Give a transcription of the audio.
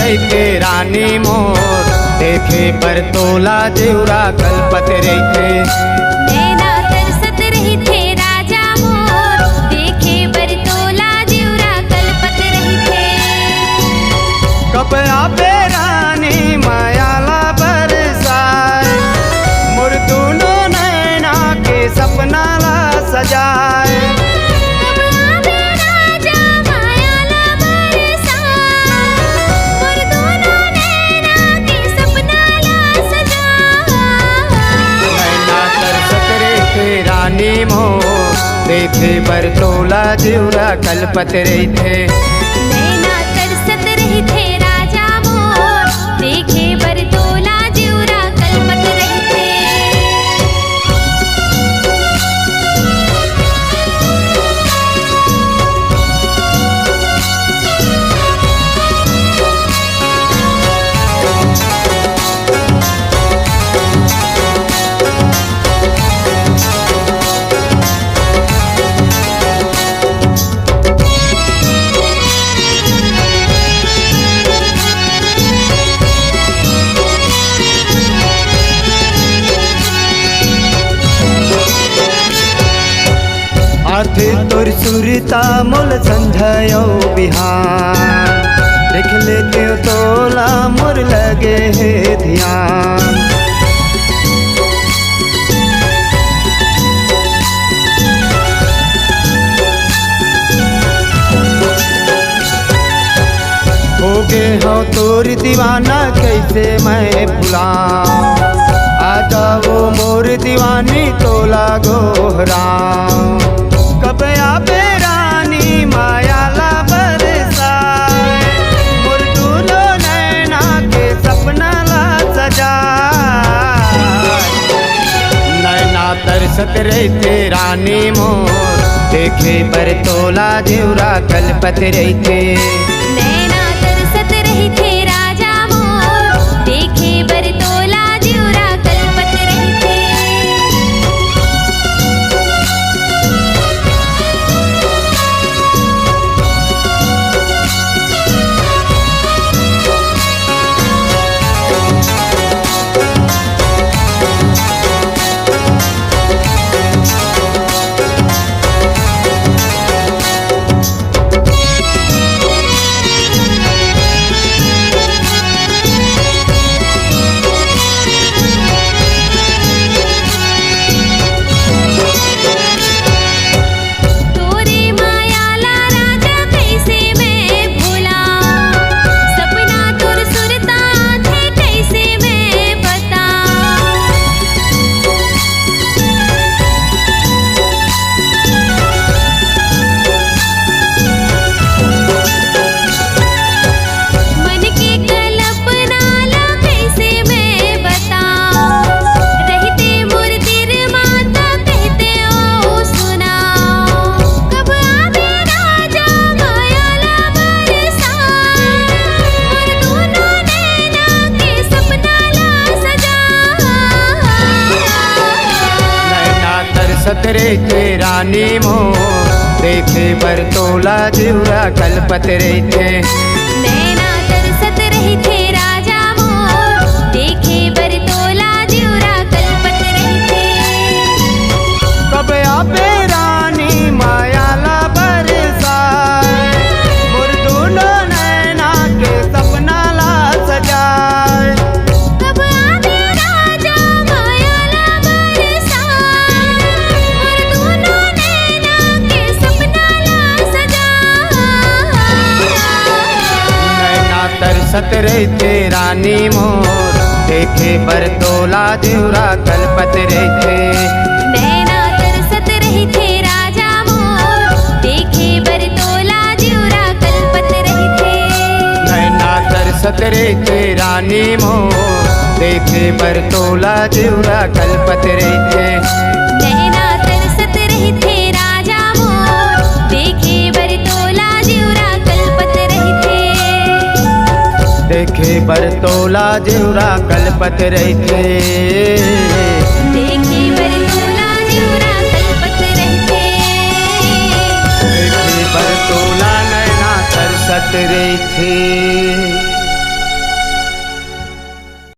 रही थे रानी मोर, देखे पर तोला देवरा कलपत रही थे। नैना तरसत रही थे राजा मोर, देखे पर तोला देवरा कलपत रही थे। कपड़ा पे रानी मायाला बरसाए, मोर दोनों नैना के सपना ला सजाए। रानी मोर देखे बर तोला देवरा कलपत रही थे। नैना तरसत रही थे राजा मोर, देखे बर तोला देवरा कलपत रही थे। आथे तोर सुरता मोल संझयो बिहान, देख लेते तोला मोर लगे है ध्यान। हो गए हो तोर दीवाना कैसे मैं भुलाऊं, आ जाओ मोर दीवानी तोला गोहराऊं। कब आवे रानी मायाला बरसाए, मोर दोनों नैना के सपना ला सजाए। नैना तरसत रही थे रानी मोर, देखे पर तोला देवरा कलपत रही थे। नैना तरसत रही थे राजा मोर, देखे बर तोला देवरा कलपत रही थे। सतरे थे रानी मोर, देखे बर तोला देवरा कलपत रही थे। नैना तरसत रही थे राजा मोर, देखे बर तोला देवरा कलपत रही थे। कब आवे रानी मायाला बरसाए, मोर दोनों नैना के सपना ला सजाए। कब आवे राजा मायाला बरसाए, मोर दोनों नैना के सपना ला सजाए। नैना तरसत रही थे रानी मोर, देखे बर तोला देवरा कलपत रही थे। नैना तरसत रही थे राजा मोर, देखे बर तोला देवरा कलपत रही थे। नैना तरसत रही थे रानी मोर, देखे बर तोला देवरा कलपत रही थे। नैना तरसत रही थे राजा मोर, देखे बर तोला देवरा कलपत रही थे। देखे बर तोला देवरा कलपत रही थे। देखे बर तोला देवरा कलपत रही थे। देखे बर तोला नैना तरसत रे।